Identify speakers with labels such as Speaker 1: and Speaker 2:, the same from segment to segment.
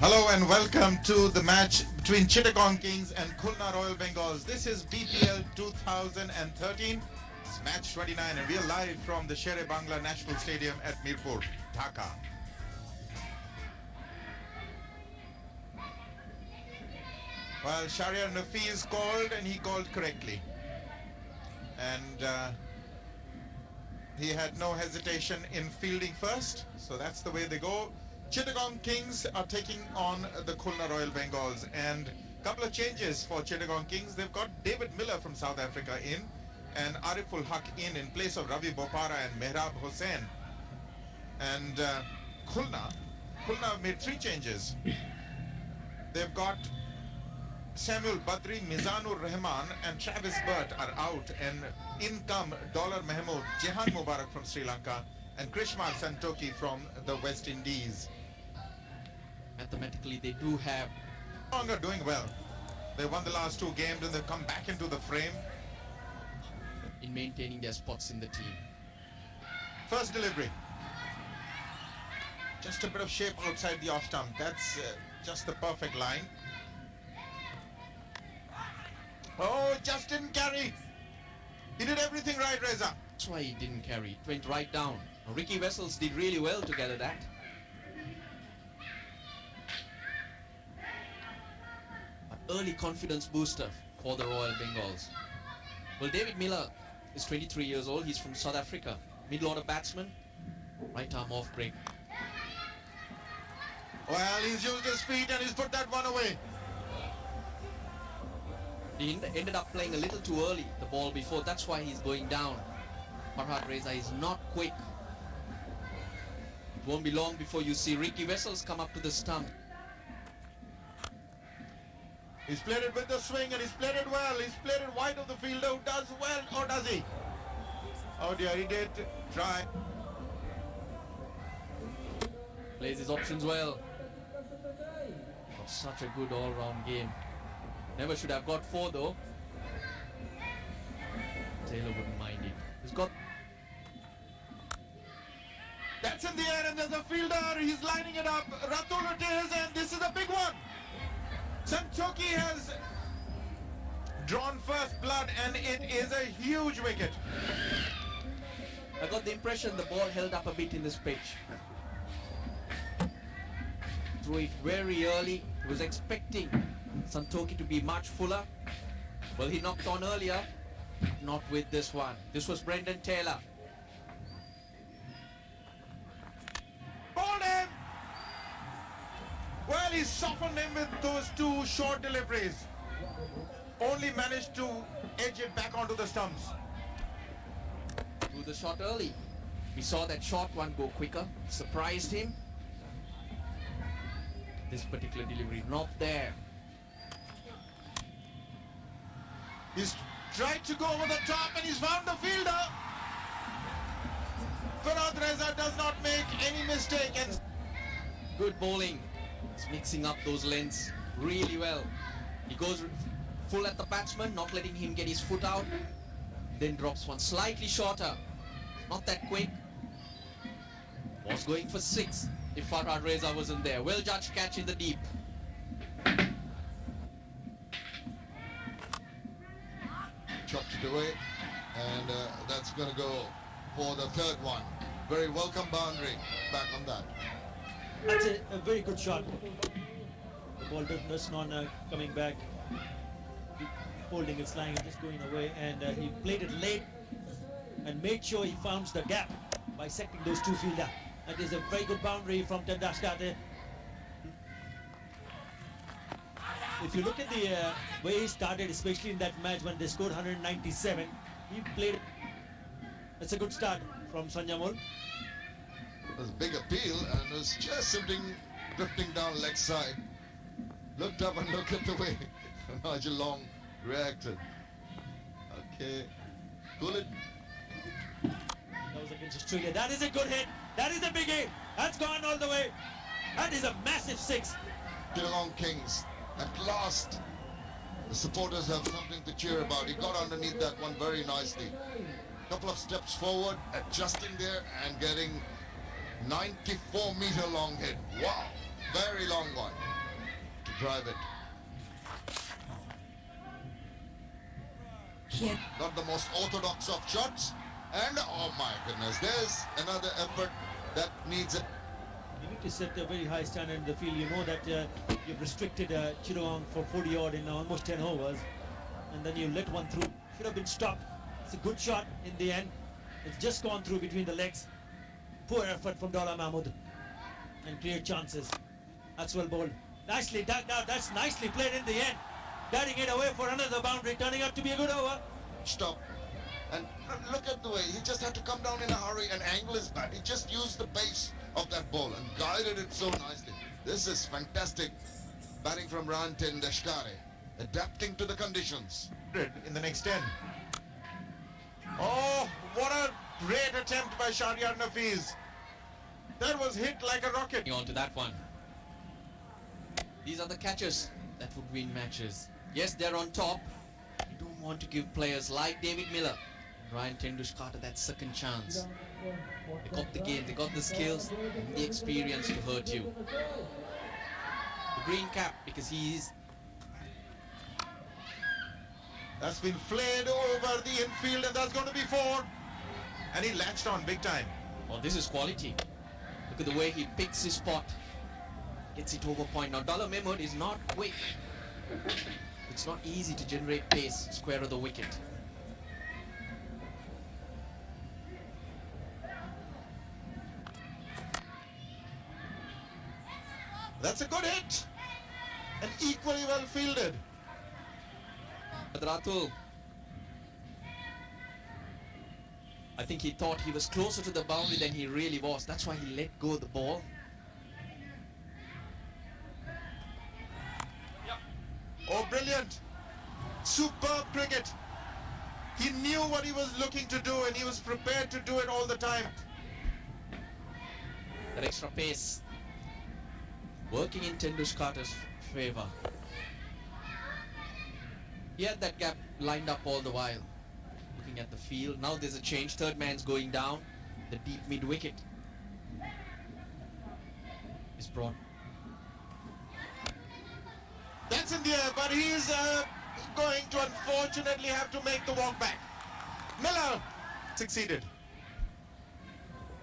Speaker 1: Hello and welcome to the match between Chittagong Kings and Khulna Royal Bengals. This is BPL 2013. It's match 29 and we are live from the Sher-e Bangla National Stadium at Mirpur, Dhaka. Well, Shahriar Nafiz called and he called correctly. And he had no hesitation in fielding first. So that's the way they go. Chittagong Kings are taking on the Khulna Royal Bengals, and a couple of changes for Chittagong Kings. They've got David Miller from South Africa in and Ariful Haq in place of Ravi Bopara and Mehrab Hossain. And Khulna made 3 changes. They've got Samuel Badri, Mizanur Rahman and Travis Burt are out, and in come Dollar Mahmood, Jehan Mubarak from Sri Lanka and Krishmal Santoki from the West Indies.
Speaker 2: Mathematically, they do have
Speaker 1: Are doing well. They won the last 2 games and they've come back into the frame.
Speaker 2: in maintaining their spots in the team.
Speaker 1: First delivery. Just a bit of shape outside the off stump. That's just the perfect line. Oh, just didn't carry. He did everything right, Reza.
Speaker 2: That's why he didn't carry. It went right down. Now, Ricky Wessels did really well to gather that. An early confidence booster for the Royal Bengals. Well, David Miller is 23 years old. He's from South Africa. Middle-order batsman. Right arm off break.
Speaker 1: Well, he's used his feet and he's put that one away.
Speaker 2: He ended up playing a little too early, the ball before. That's why he's going down. Farhad Reza is not quick. It won't be long before you see Ricky Wessels come up to the stump.
Speaker 1: He's played it with the swing and he's played it well. He's played it wide of the fielder who does well, or does he? Oh dear, he did try.
Speaker 2: Plays his options well. Got such a good all-round game. Never should have got 4 though. Taylor wouldn't mind it. He's got...
Speaker 1: That's in the air and there's a fielder. He's lining it up. Ratul it is, and this is a big one. Santoki has drawn first blood and it is a huge wicket.
Speaker 2: I got the impression the ball held up a bit in this pitch. Threw it very early. He was expecting Santoki to be much fuller. Well, he knocked on earlier. Not with this one. This was Brendan Taylor.
Speaker 1: Bowled him! Well, he softened him with those 2 short deliveries. Only managed to edge it back onto the stumps.
Speaker 2: Threw the shot early. We saw that short one go quicker. Surprised him. This particular delivery not there.
Speaker 1: He's tried to go over the top and he's found the fielder. Farhad Reza does not make any mistake. And
Speaker 2: Good bowling. He's mixing up those lengths really well. He goes full at the batsman, not letting him get his foot out. Then drops one slightly shorter. Not that quick. Was going for 6 if Farhad Reza wasn't there. Well judged catch in the deep.
Speaker 3: Chopped it away, and that's going to go for the 3rd one. Very welcome boundary back on that.
Speaker 4: That's a very good shot. The ball does not coming back, holding its line and just going away, and he played it late and made sure he found the gap, bisecting those 2 fielders. That is a very good boundary from Tendashkar. If you look at the way he started, especially in that match when they scored 197, he played. That's a good start from Sanjamol.
Speaker 3: There's a big appeal, and it was just something drifting down leg side. Looked up and looked at the way Nigel Long reacted. Okay, cool it.
Speaker 4: That was against Australia. That is a good hit. That is a big hit. That's gone all the way. That is a massive 6.
Speaker 3: Chittagong Kings, at last, the supporters have something to cheer about. He got underneath that one very nicely. Couple of steps forward, adjusting there and getting 94-meter long hit. Wow, very long one. drive it.
Speaker 5: Here.
Speaker 3: Not the most orthodox of shots. And oh my goodness, there's another effort that needs it.
Speaker 4: You need to set a very high standard in the field. You know that you've restricted Chittagong for 40 odd in almost 10 overs, and then you let one through. Should have been stopped. It's a good shot in the end. It's just gone through between the legs. Poor effort from Dollar Mahmood, and clear chances. That's well bowled. Nicely dug out. That's nicely played in the end. Guiding it away for another boundary, turning out to be a good over.
Speaker 3: Stop. And look at the way he just had to come down in a hurry and angle his bat. He just used the pace of that ball and guided it so nicely. This is fantastic batting from Ryan Tendulkar, adapting to the conditions.
Speaker 1: In the next 10. Oh, what a great attempt by Shahryar Nafiz. That was hit like a rocket.
Speaker 2: On to that one. These are the catches that would win matches. Yes, they're on top. You don't want to give players like David Miller and Ryan Tendulkar that second chance. They got the game, they got the skills and the experience to hurt you. The green cap, because he's
Speaker 1: That's been flayed over the infield, and that's going to be 4. And he latched on big time.
Speaker 2: oh, this is quality. Look at the way he picks his spot. Gets it over point. Now Dollar Mahmood is not quick. It's not easy to generate pace square of the wicket.
Speaker 1: That's a good hit. And equally well fielded.
Speaker 2: Ratul, I think he thought he was closer to the boundary than he really was. That's why he let go of the ball.
Speaker 1: Oh, brilliant. Superb cricket. He knew what he was looking to do, and he was prepared to do it all the time.
Speaker 2: That extra pace working in Tendulkar's favour. He had that gap lined up all the while. Looking at the field. Now there's a change. Third man's going down. The deep mid wicket is brought.
Speaker 1: That's in the air, but he's going to unfortunately have to make the walk back. Miller succeeded.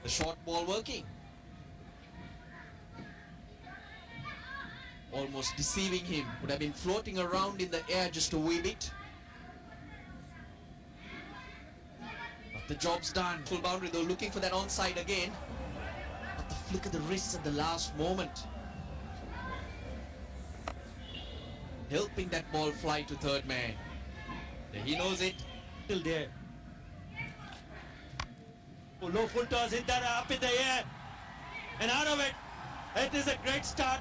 Speaker 2: The short ball working. Almost deceiving him. Would have been floating around in the air just a wee bit. But the job's done. Full boundary though, looking for that onside again. But the flick of the wrists at the last moment. Helping that ball fly to third man. He knows it.
Speaker 4: Still there. Oh, low full toss, hit that up in the air. And out of it. It is a great start.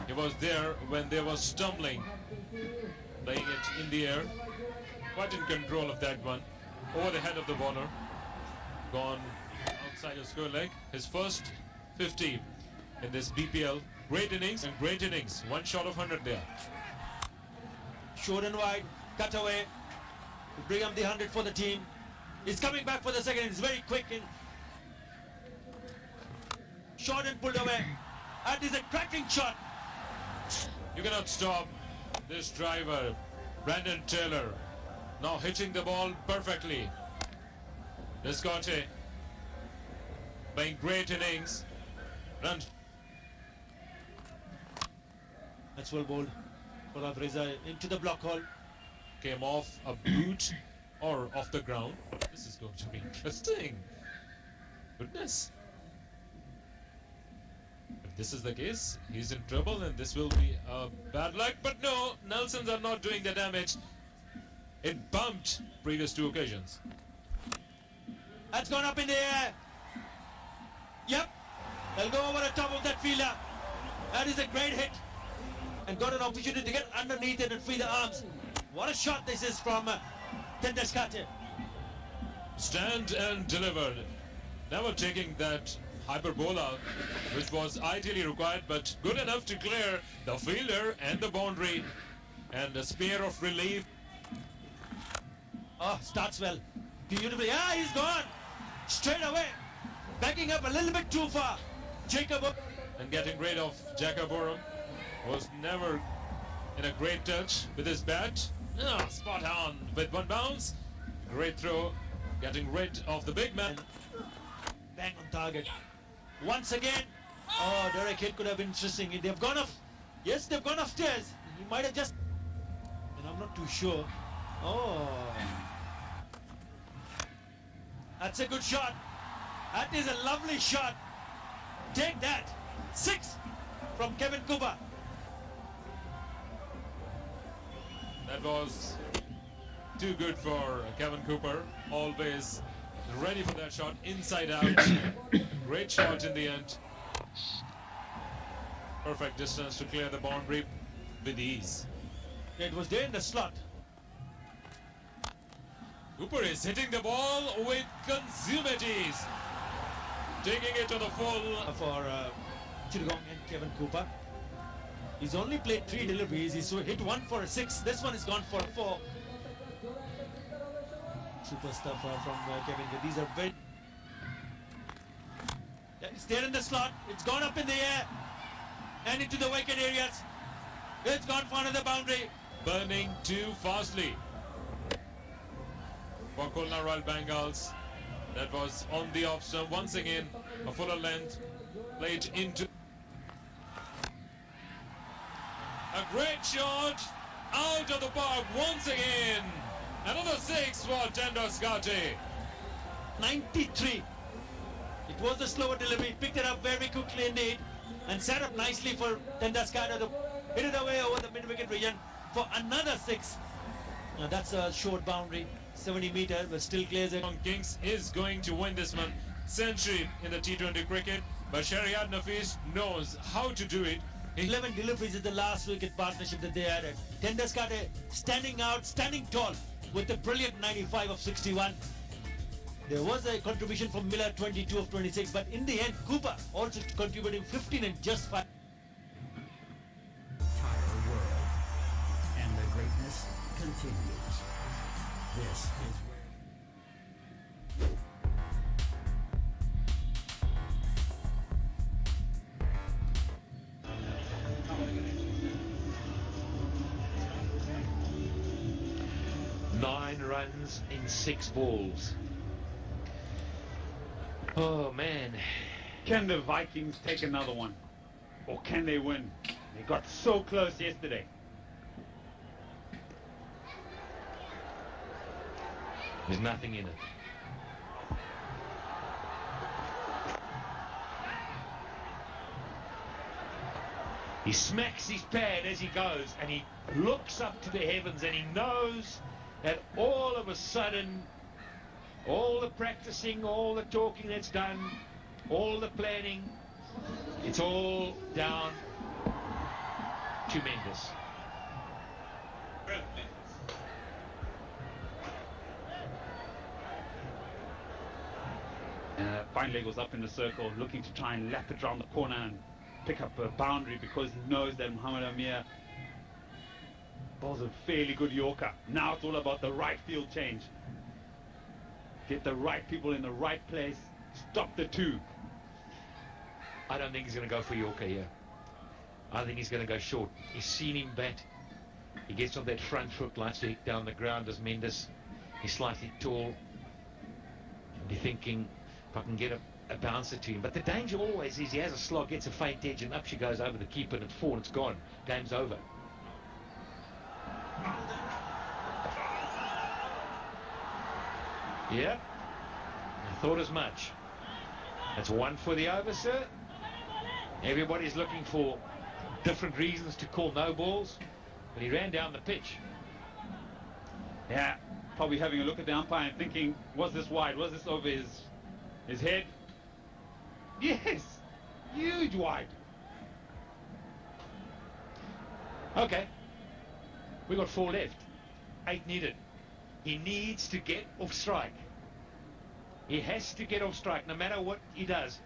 Speaker 6: He was there when they were stumbling, playing it in the air, quite in control of that one, over the head of the bowler, gone outside the square leg. His first 50 in this BPL. Great innings and great innings. One shot of 100 there.
Speaker 4: Short and wide, cut away. To bring up the 100 for the team. He's coming back for the second. It's very quick and short and pulled away. And is a cracking shot.
Speaker 6: You cannot stop this driver, Brandon Taylor, now hitting the ball perfectly. Descote playing great innings. Run.
Speaker 4: That's well bowled. Parab Reza into the block hole.
Speaker 6: Came off a boot or off the ground. This is going to be interesting. Goodness. If this is the case, he's in trouble and this will be a bad luck. But no, Nelsons are not doing the damage. It bumped previous 2 occasions.
Speaker 4: That's gone up in the air. Yep. They'll go over the top of that fielder. That is a great hit. And got an opportunity to get underneath it and free the arms. What a shot this is from Tendulkar.
Speaker 6: Stand and delivered. Never taking that hyperbola, which was ideally required, but good enough to clear the fielder and the boundary. And a spear of relief.
Speaker 4: Oh, starts well. Beautifully. Ah, he's gone. Straight away. Backing up a little bit too far. Jacob.
Speaker 6: And getting rid of Jacob Oram. was never in a great touch with his bat. Spot on with one bounce. Great throw, getting rid of the big man.
Speaker 4: And bang on target. Once again. Oh, Derek hit could have been interesting. They've gone off. Yes, they've gone upstairs. He might have just. And I'm not too sure. Oh. That's a good shot. That is a lovely shot. Take that. 6 from Kevin Cooper.
Speaker 6: That was too good for Kevin Cooper. Always ready for that shot, inside out. Great shot in the end. Perfect distance to clear the boundary with ease.
Speaker 4: It was there in the slot.
Speaker 6: Cooper is hitting the ball with consummates. Taking it to the full.
Speaker 4: For Chittagong and Kevin Cooper. He's only played 3 deliveries. He's hit 1 for a 6. This one is gone for a 4. Super stuff from Kevin. These are very. It's there in the slot. It's gone up in the air and into the wicket areas. It's gone for another boundary.
Speaker 6: Burning too fastly for Khulna Royal Bengals. That was on the off stump. Once again, a fuller length played into. A great shot out of the park once again. Another 6 for Tendaskate.
Speaker 4: 93. It was a slower delivery. Picked it up very quickly indeed and set up nicely for Tendaskate to hit it away over the mid-wicket region for another 6. Now that's a short boundary. 70 meter, but still clears it.
Speaker 6: Kings is going to win this one. Century in the T20 cricket, but Shariat Nafis knows how to do it.
Speaker 4: 11 deliveries is the last wicket partnership that they added. Tendaskate standing out, standing tall with a brilliant 95 of 61. There was a contribution from Miller, 22 of 26, but in the end, Cooper also contributing 15 and just 5.
Speaker 5: Entire world, and the greatness continues. This is where.
Speaker 7: Nine runs in 6 balls. Oh man.
Speaker 8: Can the Vikings take another one? Or can they win? They got so close yesterday.
Speaker 7: There's nothing in it. He smacks his pad as he goes and he looks up to the heavens and he knows that all of a sudden all the practicing, all the talking that's done, all the planning, it's all down to Mendes.
Speaker 8: Fine leg was up in the circle, looking to try and lap it around the corner and pick up a boundary because he knows that Muhammad Amir bowls a fairly good Yorker. Now it's all about the right field change. Get the right people in the right place, stop the 2.
Speaker 7: I don't think he's going to go for Yorker here. I think he's going to go short. He's seen him bat. He gets on that front foot, likes to hit down the ground as Mendes. He's slightly tall. And you're thinking, if I can get a bouncer to him. But the danger always is he has a slog, gets a faint edge, and up she goes over the keeper, and it's 4 and it's gone. Game's over. Yeah, I thought as much. That's 1 for the over, sir. Everybody's looking for different reasons to call no balls, but he ran down the pitch.
Speaker 8: Yeah, probably having a look at the umpire and thinking, was this wide? Was this over his head? Yes, huge wide.
Speaker 7: Okay, we got 4 left. 8 needed. He needs to get off strike. He has to get off strike no matter what he does.